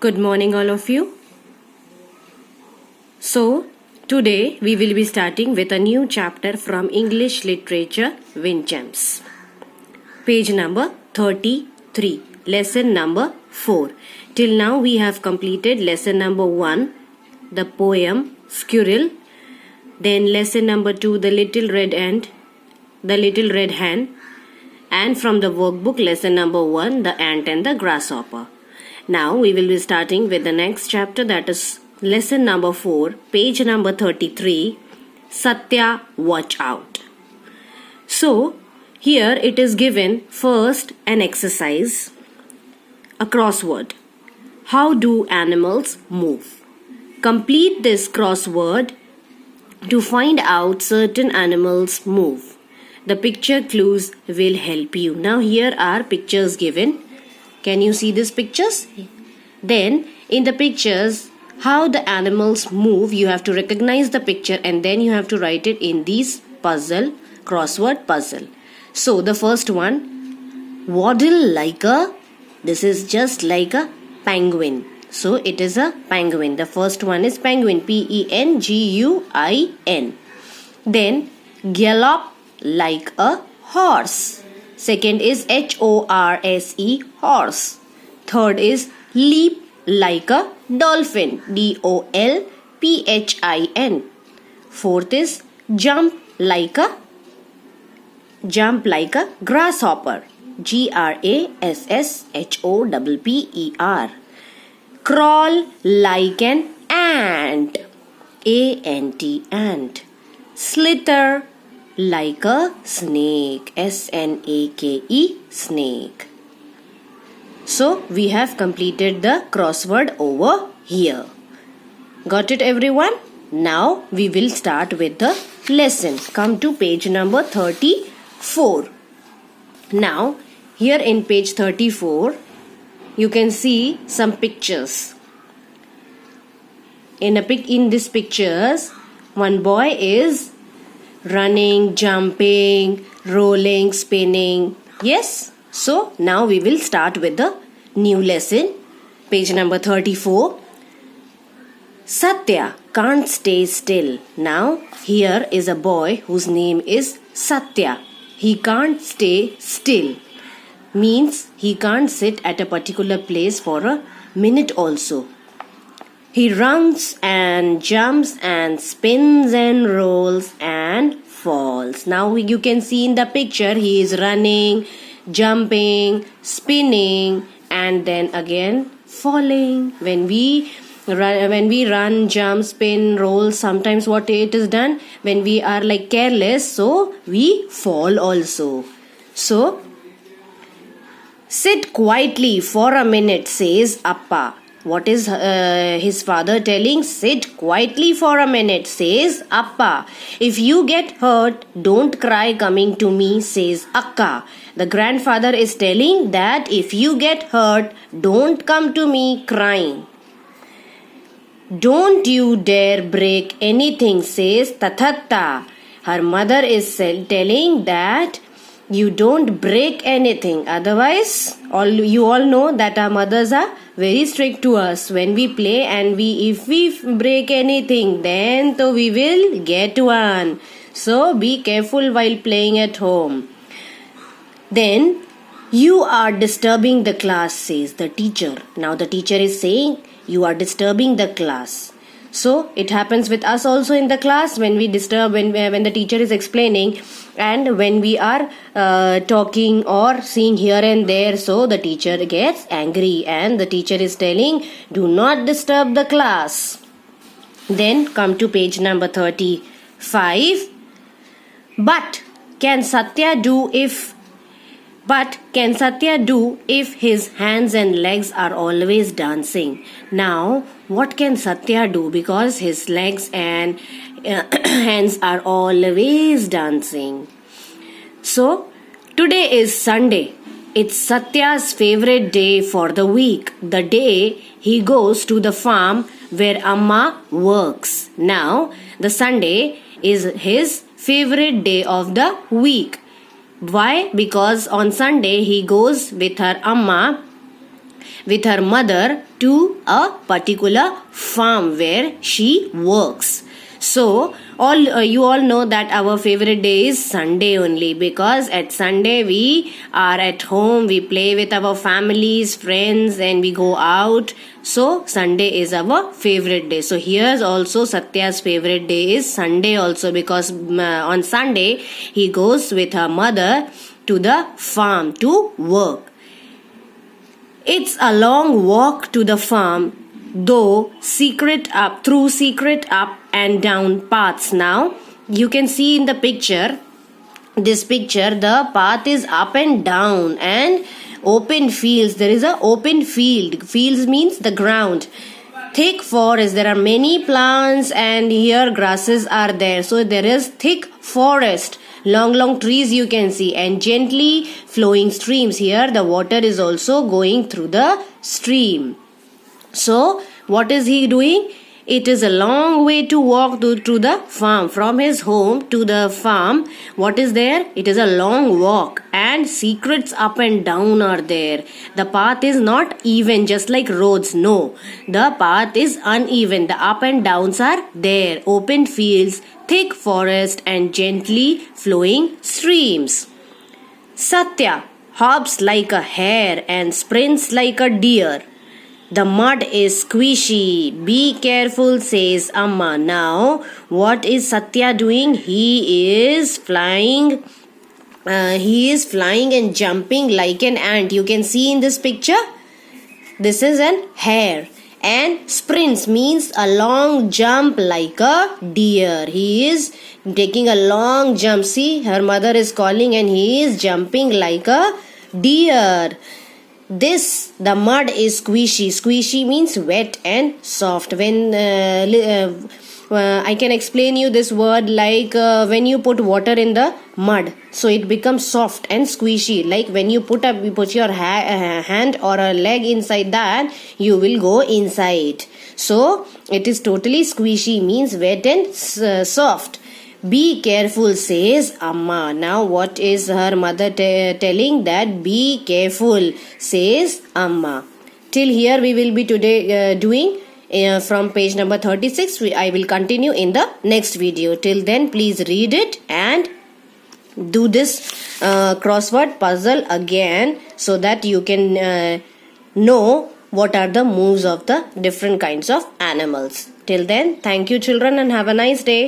Good morning, all of you. So, today we will be starting with a new chapter from English Literature Wind Gems. Page number 33, lesson number 4. Till now we have completed lesson number 1, the poem Squirrel. Then lesson number 2, the Little Red Hen. And from the workbook, lesson number 1, the Ant and the Grasshopper. Now we will be starting with the next chapter, that is lesson number 4, page number 33, Satya, watch out. So, here it is given first an exercise, a crossword. How do animals move? Complete this crossword to find out certain animals move. The picture clues will help you. Now here are pictures given. Can you see these pictures? Then in the pictures, how the animals move, you have to recognize the picture and then you have to write it in these crossword puzzle. So the first one, waddle like this is just like a penguin. So it is a penguin. The first one is penguin, Penguin. Then gallop like a horse. Second is HORSE, horse. Third is leap like a dolphin, DOLPHIN. Fourth is jump like a grasshopper, GRASSHOPPER. Crawl like an ant, ANT. Slither like a snake, SNAKE, snake. So we have completed the crossword over here. Got it, everyone? Now we will start with the lesson. Come to page number 34. Now here in page 34 you can see some pictures. In these pictures, one boy is running, jumping, rolling, spinning. Yes? So now we will start with the new lesson. Page number 34. Satya can't stay still. Now here is a boy whose name is Satya. He can't stay still. Means he can't sit at a particular place for a minute also. He runs and jumps and spins and rolls and falls. Now you can see in the picture he is running, jumping, spinning and then again falling. When we run, jump, spin, roll, sometimes what it is done, when we are like careless, so we fall also. So sit quietly for a minute, says Appa. What is his father telling? Sit quietly for a minute, says Appa. If you get hurt, don't cry coming to me, says Akka. The grandfather is telling that if you get hurt, don't come to me crying. Don't you dare break anything, says Tathatta. Her mother is telling that you don't break anything. Otherwise, you all know that our mothers are very strict to us when we play, and if we break anything, then we will get one. So be careful while playing at home. Then you are disturbing the class, says the teacher. Now the teacher is saying you are disturbing the class. So it happens with us also in the class when we disturb, when the teacher is explaining and when we are talking or seeing here and there, so the teacher gets angry and the teacher is telling do not disturb the class. Then come to page number 35. But can Satya do if his hands and legs are always dancing? Now, what can Satya do because his legs and hands are always dancing? So, today is Sunday. It's Satya's favorite day for the week. The day he goes to the farm where Amma works. Now, the Sunday is his favorite day of the week. Why? Because on Sunday he goes with her Amma with her mother to a particular farm where she works. So you all know that our favorite day is Sunday only, because at Sunday we are at home, we play with our families, friends, and we go out. So Sunday is our favorite day. So here's also Satya's favorite day is Sunday also, because on Sunday he goes with her mother to the farm to work. It's a long walk to the farm, though through secret up and down paths. Now you can see in the picture, the path is up and down and open fields. There is a open field. Fields means the ground. Thick forest, there are many plants, and here grasses are there. So there is thick forest, long trees you can see, and gently flowing streams. Here the water is also going through the stream. So what is he doing? It is a long way to walk to the farm. From his home to the farm, what is there? It is a long walk, and secrets up and down are there. The path is not even, just like roads. No, the path is uneven. The up and downs are there. Open fields, thick forest, and gently flowing streams. Satya hops like a hare and sprints like a deer. The mud is squishy. Be careful, says Amma. Now, what is Satya doing? He is flying and jumping like an ant. You can see in this picture. This is an hare. And sprints means a long jump like a deer. He is taking a long jump. See, her mother is calling and he is jumping like a deer. The mud is squishy. Squishy means wet and soft. When I can explain you this word like when you put water in the mud, so it becomes soft and squishy. Like when you put your hand or a leg inside that, you will go inside. So it is totally squishy, means wet and soft. Be careful, says Amma. Now what is her mother telling? That be careful, says Amma. Till here we will be today doing from page number 36. I will continue in the next video. Till then, please read it and do this crossword puzzle again, so that you can know what are the moves of the different kinds of animals. Till then, thank you children, and have a nice day.